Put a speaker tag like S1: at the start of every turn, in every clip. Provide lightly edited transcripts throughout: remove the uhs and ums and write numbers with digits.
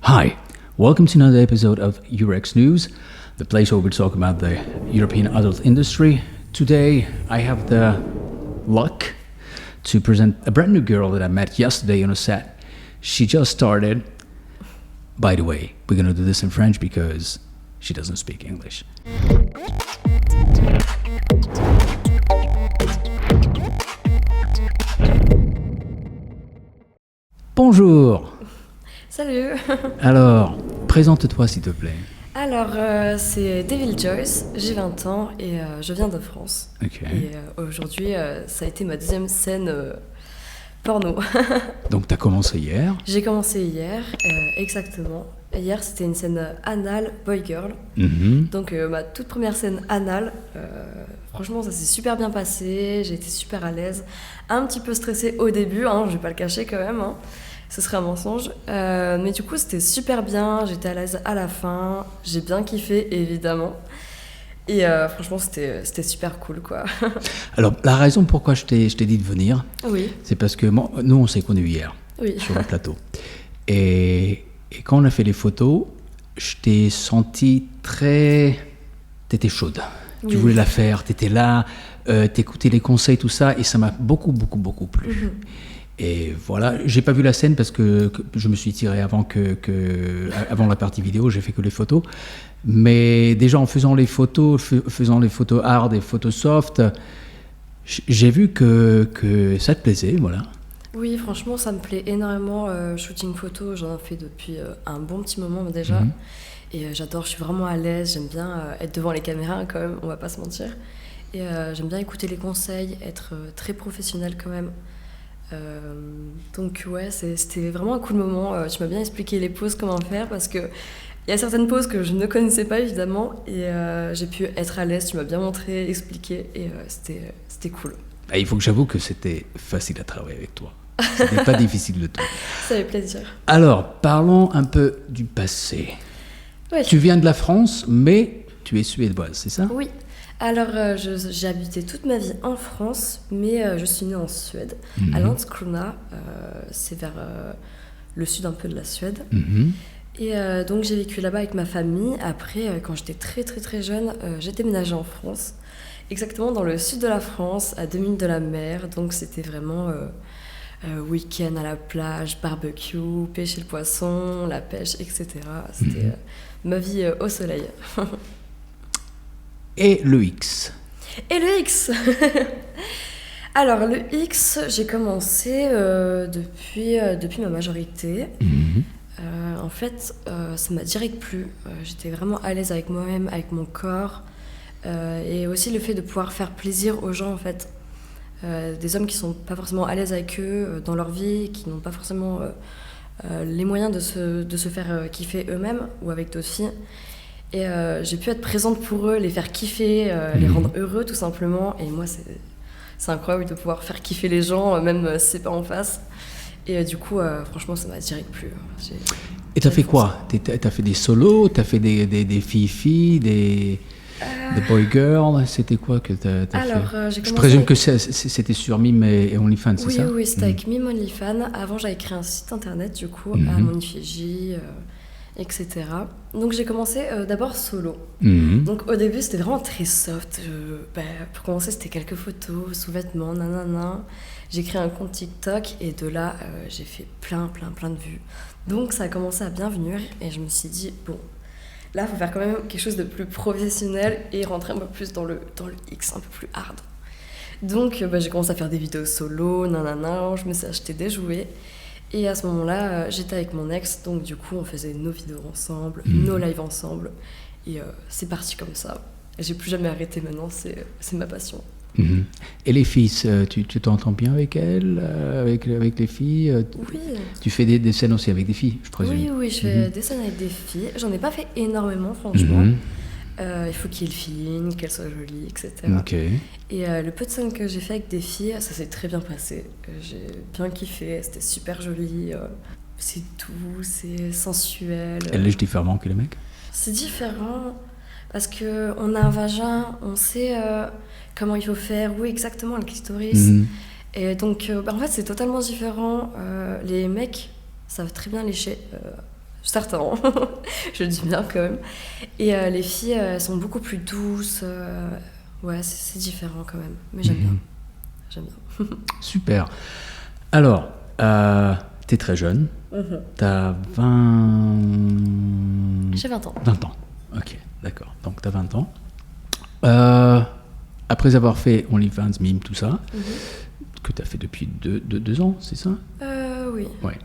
S1: Hi, welcome to another episode of Eurex News, the place where we talk about the European adult industry. Today, I have the luck to present a brand new girl that I met yesterday on a set. She just started. By the way, we're gonna do this in French because she doesn't speak English. Bonjour.
S2: Salut.
S1: Alors, présente-toi s'il te plaît.
S2: Alors, c'est Devil Joyce, j'ai 20 ans et je viens de France.
S1: Ok.
S2: Et aujourd'hui, ça a été ma deuxième scène porno.
S1: Donc, tu as commencé hier.
S2: J'ai commencé hier, exactement. Hier, c'était une scène anal boy girl.
S1: Mhm.
S2: Donc, ma toute première scène anal. Franchement, ça s'est super bien passé. J'ai été super à l'aise. Un petit peu stressée au début, hein, je vais pas le cacher quand même. Hein. Ce serait un mensonge. Mais du coup, c'était super bien. J'étais à l'aise à la fin. J'ai bien kiffé, évidemment. Et franchement, c'était super cool, quoi.
S1: Alors, la raison pourquoi je t'ai dit de venir,
S2: Oui.
S1: c'est parce que nous, on s'est connus hier
S2: Oui.
S1: sur le plateau. Et quand on a fait les photos, je t'ai senti très... T'étais chaude.
S2: Oui.
S1: Tu voulais la faire, t'étais là, t'écoutais les conseils, tout ça, et ça m'a beaucoup plu.
S2: Mhm.
S1: Et voilà, j'ai pas vu la scène parce que je me suis tiré avant avant la partie vidéo, j'ai fait que les photos. Mais déjà en faisant les photos hard et photos soft, j'ai vu que ça te plaisait, voilà.
S2: Oui, franchement, ça me plaît énormément. Shooting photo, j'en ai fait depuis un bon petit moment déjà.
S1: Mhm.
S2: Et j'adore, je suis vraiment à l'aise. J'aime bien être devant les caméras quand même, on va pas se mentir. Et j'aime bien écouter les conseils, être très professionnelle quand même. Donc ouais, c'était vraiment un cool moment. Tu m'as bien expliqué les poses, comment faire, parce que il y a certaines poses que je ne connaissais pas évidemment, et j'ai pu être à l'aise. Tu m'as bien montré, expliqué, et c'était cool.
S1: Ah, il faut que j'avoue que c'était facile à travailler avec toi. C'était pas difficile de tout.
S2: Ça fait plaisir.
S1: Alors, parlons un peu du passé.
S2: Ouais.
S1: Tu viens de la France, mais tu es suédoise, c'est ça?
S2: Oui. Alors, j'ai habité toute ma vie en France, mais je suis née en Suède, à Landskrona. C'est vers le sud un peu de la Suède.
S1: Mhm.
S2: Et donc, j'ai vécu là-bas avec ma famille. Après, quand j'étais très jeune, j'ai déménagé en France, exactement dans le sud de la France, à 2 minutes de la mer. Donc, c'était vraiment week-end à la plage, barbecue, pêcher le poisson, la pêche, etc. C'était ma vie au soleil.
S1: Et le X.
S2: Et le X. Alors, le X, j'ai commencé depuis ma majorité.
S1: Mhm.
S2: En fait, ça m'a direct plu. J'étais vraiment à l'aise avec moi-même, avec mon corps. Et aussi le fait de pouvoir faire plaisir aux gens, en fait. Des hommes qui sont pas forcément à l'aise avec eux dans leur vie, qui n'ont pas forcément les moyens de se faire kiffer eux-mêmes ou avec d'autres filles. Et j'ai pu être présente pour eux, les faire kiffer, les rendre heureux tout simplement. Et moi, c'est incroyable de pouvoir faire kiffer les gens, même si c'est pas en face. Et du coup, franchement, ça m'a direct plu.
S1: Et t'as fait quoi? T'as fait des solos? T'as fait des filles-filles? Des boy-girls? C'était quoi que t'as fait?
S2: Alors, j'ai
S1: Je
S2: commencé
S1: présume
S2: avec...
S1: que c'était sur Mime et OnlyFans, c'est ça?
S2: Oui, c'était avec Mime OnlyFans. avant, j'avais créé un site internet, du coup, à mon effigie, etc. Donc, j'ai commencé d'abord solo.
S1: Mhm.
S2: Donc, au début, c'était vraiment très soft. Pour commencer, c'était quelques photos, sous-vêtements, nanana. J'ai créé un compte TikTok et de là, j'ai fait plein de vues. Donc, ça a commencé à bien venir et je me suis dit, bon, là, il faut faire quand même quelque chose de plus professionnel et rentrer un peu plus dans le X, un peu plus hard. Donc, j'ai commencé à faire des vidéos solo, nanana, je me suis acheté des jouets. Et à ce moment-là, j'étais avec mon ex, donc du coup, on faisait nos vidéos ensemble, nos lives ensemble. Et c'est parti comme ça. Et j'ai plus jamais arrêté maintenant, c'est ma passion.
S1: Mhm. Et les filles, tu t'entends bien avec elles, avec les filles?
S2: Oui.
S1: Tu fais des scènes aussi avec des filles, je présume?
S2: Oui, je fais des scènes avec des filles. J'en ai pas fait énormément, franchement.
S1: Mhm.
S2: Il faut qu'il y ait le feeling, qu'elles soient jolies, etc.
S1: Ok.
S2: Et le peu de scènes que j'ai fait avec des filles, ça s'est très bien passé. J'ai bien kiffé, c'était super joli. C'est doux, c'est sensuel.
S1: Elle lèche différemment que les mecs?
S2: C'est différent parce qu'on a un vagin, on sait comment il faut faire, où exactement le clitoris.
S1: Mhm.
S2: Et donc, en fait, c'est totalement différent. Les mecs savent très bien lécher Certains, hein. Je le dis bien quand même. Et les filles, elles sont beaucoup plus douces. Ouais, c'est différent quand même. Mais j'aime bien. J'aime bien.
S1: Super. Alors, t'es très jeune. T'as 20...
S2: J'ai 20 ans.
S1: 20 ans. Ok, d'accord. Donc t'as 20 ans. Après avoir fait OnlyFans, Mime, tout ça, que t'as fait depuis 2 ans, c'est ça?
S2: Oui.
S1: Ouais.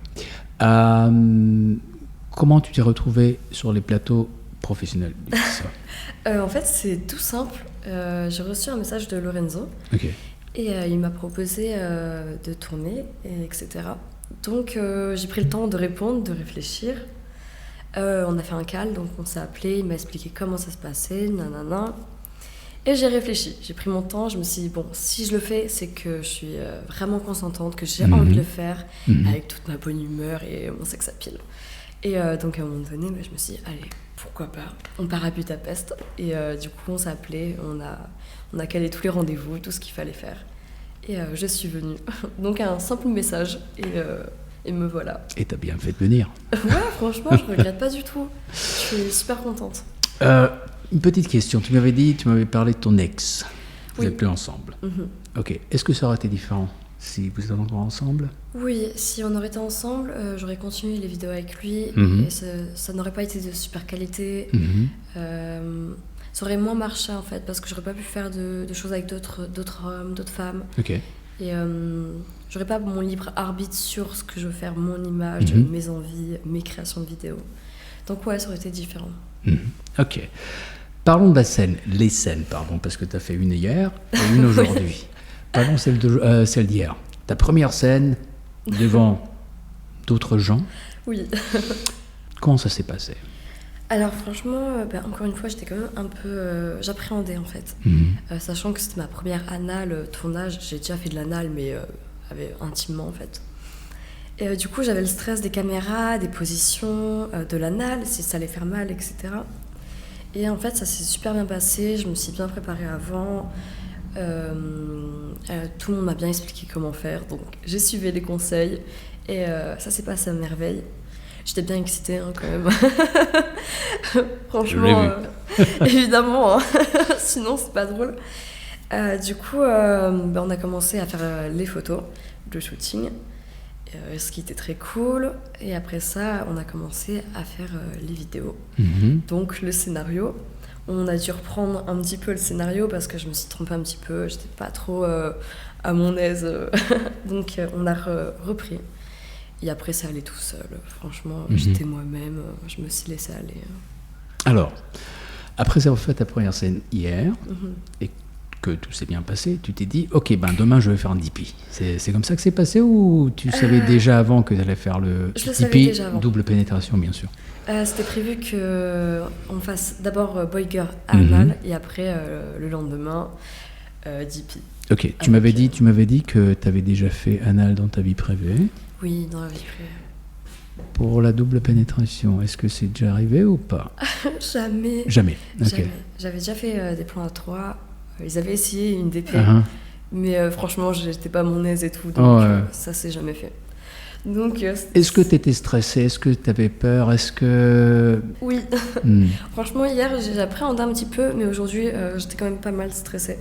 S1: Comment tu t'es retrouvé sur les plateaux professionnels du ça?
S2: En fait, c'est tout simple. J'ai reçu un message de Lorenzo.
S1: Ok.
S2: Et il m'a proposé de tourner, etc. Donc j'ai pris le temps de répondre, de réfléchir. On a fait un call, donc on s'est appelé, il m'a expliqué comment ça se passait, nanana. Et j'ai réfléchi, j'ai pris mon temps, je me suis dit, bon, si je le fais, c'est que je suis vraiment consentante, que j'ai envie de le faire, avec toute ma bonne humeur et mon sex appeal. Et donc à un moment donné, je me suis dit, allez, pourquoi pas, on part à Budapest. Et du coup, on s'est appelé, on a calé tous les rendez-vous, tout ce qu'il fallait faire. Et je suis venue. Donc un simple message, et me voilà.
S1: Et t'as bien fait de venir.
S2: Ouais, franchement, je regrette pas du tout. Je suis super contente.
S1: Une petite question. Tu m'avais parlé de ton ex. Vous n'êtes plus ensemble. Ok. Est-ce que ça aurait été différent si vous êtes encore ensemble?
S2: Oui, si on aurait été ensemble, j'aurais continué les vidéos avec lui. Et ça n'aurait pas été de super qualité. Ça aurait moins marché en fait, parce que j'aurais pas pu faire de choses avec d'autres hommes, d'autres femmes.
S1: Ok.
S2: Et j'aurais pas mon libre arbitre sur ce que je veux faire, mon image, mes envies, mes créations de vidéos. Donc ouais, ça aurait été différent.
S1: Ok. Parlons de la scène, les scènes, pardon, parce que tu as fait une hier et une aujourd'hui. Parlons celle d'hier. Ta première scène devant d'autres gens.
S2: Oui.
S1: Comment ça s'est passé?
S2: Alors franchement, encore une fois, j'étais quand même un peu... j'appréhendais en fait. Sachant que c'était ma première anal tournage. J'ai déjà fait de l'anal, mais intimement en fait. Et du coup, j'avais le stress des caméras, des positions, de l'anal, si ça allait faire mal, etc. Et en fait, ça s'est super bien passé. Je me suis bien préparée avant. Tout le monde m'a bien expliqué comment faire. Donc j'ai suivi les conseils. Et ça s'est passé à merveille. J'étais bien excitée hein, quand même. Franchement, évidemment, hein. Sinon c'est pas drôle. Du coup, on a commencé à faire les photos, le shooting, ce qui était très cool. Et après ça, on a commencé à faire les vidéos. Donc le scénario, on a dû reprendre un petit peu le scénario parce que je me suis trompée un petit peu, j'étais pas trop à mon aise. Donc on a repris. Et après, ça allait tout seul. Franchement, j'étais moi-même. Je me suis laissée aller.
S1: Alors, après avoir fait ta première scène hier, et que tout s'est bien passé, tu t'es dit, ok, demain, je vais faire un DP. C'est comme ça que c'est passé ou tu savais déjà avant que tu allais faire le DP, double pénétration, bien sûr?
S2: C'était prévu qu'on fasse d'abord Boy Girl anal et après, le lendemain, DP.
S1: Ok, tu m'avais dit que tu avais déjà fait anal dans ta vie privée.
S2: Oui, dans la vie privée.
S1: Pour la double pénétration, est-ce que c'est déjà arrivé ou pas?
S2: Jamais.
S1: Jamais. Okay.
S2: Jamais. J'avais déjà fait des plans à 3. Ils avaient essayé une DP, mais franchement, j'étais pas à mon aise et tout, donc ça s'est jamais fait. Donc,
S1: est-ce que tu étais stressée? Est-ce que tu avais peur? Est-ce que...
S2: Oui. Franchement, hier, j'ai appréhendé un petit peu, mais aujourd'hui, j'étais quand même pas mal stressée.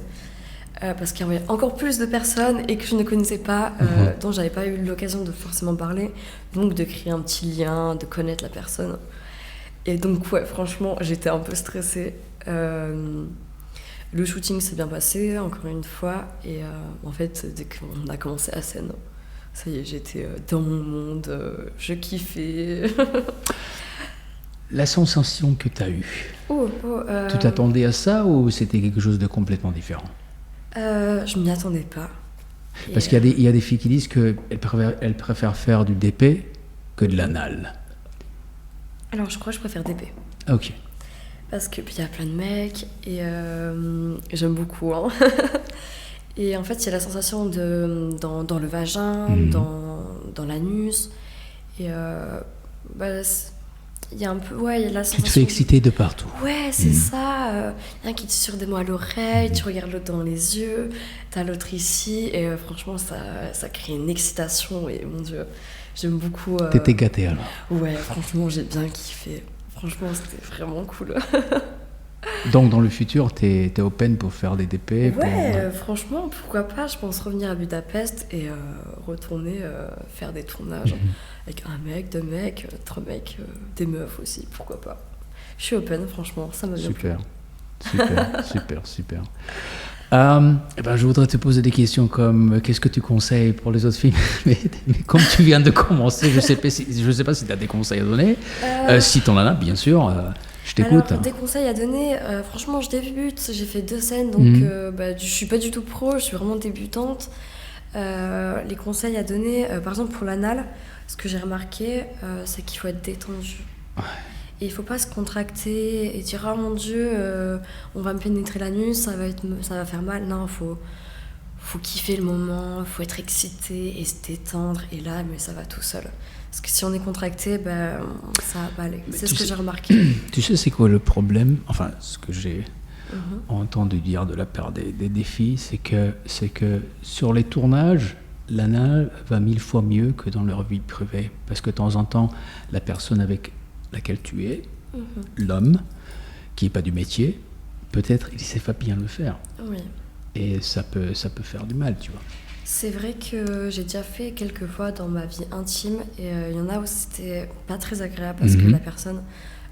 S2: Parce qu'il y avait encore plus de personnes et que je ne connaissais pas, dont j'avais pas eu l'occasion de forcément parler, donc de créer un petit lien, de connaître la personne. Et donc ouais, franchement, j'étais un peu stressée. Le shooting s'est bien passé, encore une fois, et en fait, dès qu'on a commencé la scène, ça y est, j'étais dans mon monde, je kiffais.
S1: La sensation que tu as eue, tu t'attendais à ça ou c'était quelque chose de complètement différent?
S2: Je m'y attendais pas.
S1: Parce qu'il y a des filles qui disent qu'elles préfèrent faire du DP que de l'anal.
S2: Alors je crois que je préfère DP.
S1: Ok.
S2: Parce qu'il y a plein de mecs et j'aime beaucoup. Hein. Et en fait, il y a la sensation dans le vagin, dans l'anus. Et il y a un peu, il y a la sensation...
S1: Tu te fais exciter de partout.
S2: Ouais, c'est ça. Il y en a qui te susurre des mots à l'oreille, tu regardes l'autre dans les yeux, t'as l'autre ici, et franchement, ça crée une excitation, et mon Dieu, J'aime beaucoup.
S1: T'étais gâté alors.
S2: Ouais, franchement, j'ai bien kiffé. Franchement, c'était vraiment cool.
S1: Donc dans le futur, t'es open pour faire des DP
S2: Ouais, franchement, pourquoi pas. Je pense revenir à Budapest et retourner faire des tournages avec un mec, 2 mecs, 3 mecs, des meufs aussi, pourquoi pas. Je suis open, franchement, ça m'a bien plu.
S1: Super. Je voudrais te poser des questions comme qu'est-ce que tu conseilles pour les autres films, mais comme tu viens de commencer, je sais pas si tu as des conseils à donner. Si tu en as, bien sûr, je t'écoute.
S2: Alors, des conseils à donner, franchement, je débute, j'ai fait 2 scènes, donc je suis pas du tout pro, je suis vraiment débutante. Les conseils à donner, par exemple pour l'anal, ce que j'ai remarqué, c'est qu'il faut être détendu.
S1: Ouais.
S2: Et il faut pas se contracter et dire oh mon Dieu, on va me pénétrer l'anus, ça va faire mal. Non, faut kiffer le moment, faut être excité et se détendre. Et là, mais ça va tout seul. Parce que si on est contracté, ça va pas aller. C'est ce que j'ai remarqué.
S1: Tu sais, c'est quoi le problème? Enfin, ce que j'ai entendu dire de la part des défis, c'est que sur les tournages, l'anal va 1000 fois mieux que dans leur vie privée. Parce que de temps en temps, la personne avec laquelle tu es, l'homme, qui n'est pas du métier, peut-être il ne sait pas bien le faire.
S2: Oui.
S1: Et ça peut faire du mal, tu vois.
S2: C'est vrai que j'ai déjà fait quelques fois dans ma vie intime, et il y en a où c'était pas très agréable parce que la personne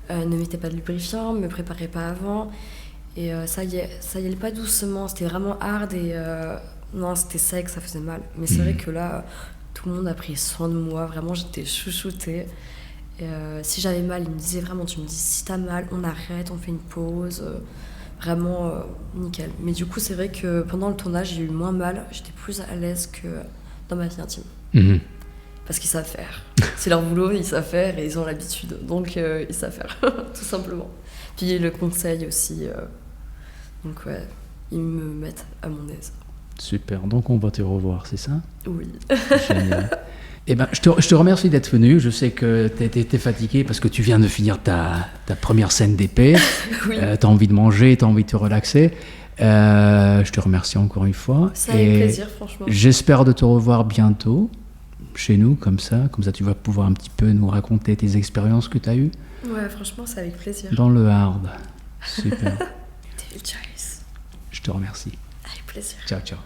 S2: ne mettait pas de lubrifiant, me préparait pas avant, et ça y allait pas doucement, c'était vraiment hard, et non, c'était sec, ça faisait mal. Mais c'est vrai que là, tout le monde a pris soin de moi, vraiment j'étais chouchoutée. Et si j'avais mal, il me disait vraiment, tu me dis si t'as mal, on arrête, on fait une pause, vraiment nickel. Mais du coup, c'est vrai que pendant le tournage, j'ai eu moins mal, j'étais plus à l'aise que dans ma vie intime. Parce qu'ils savent faire. C'est leur boulot, ils savent faire et ils ont l'habitude. Donc ils savent faire, tout simplement. Puis le conseil aussi. Donc ouais, ils me mettent à mon aise.
S1: Super, donc on va te revoir, c'est ça?
S2: Oui.
S1: Génial. Je te remercie d'être venu. Je sais que t'es fatigué parce que tu viens de finir ta première scène d'épée.
S2: Oui.
S1: T'as envie de manger, t'as envie de te relaxer. Je te remercie encore une fois.
S2: C'est avec plaisir, franchement.
S1: J'espère de te revoir bientôt chez nous, comme ça tu vas pouvoir un petit peu nous raconter tes expériences que tu as eues.
S2: Ouais, franchement, c'est avec plaisir.
S1: Dans le hard. Super.
S2: David Joyce.
S1: Je te remercie.
S2: Avec plaisir.
S1: Ciao.
S2: Ciao.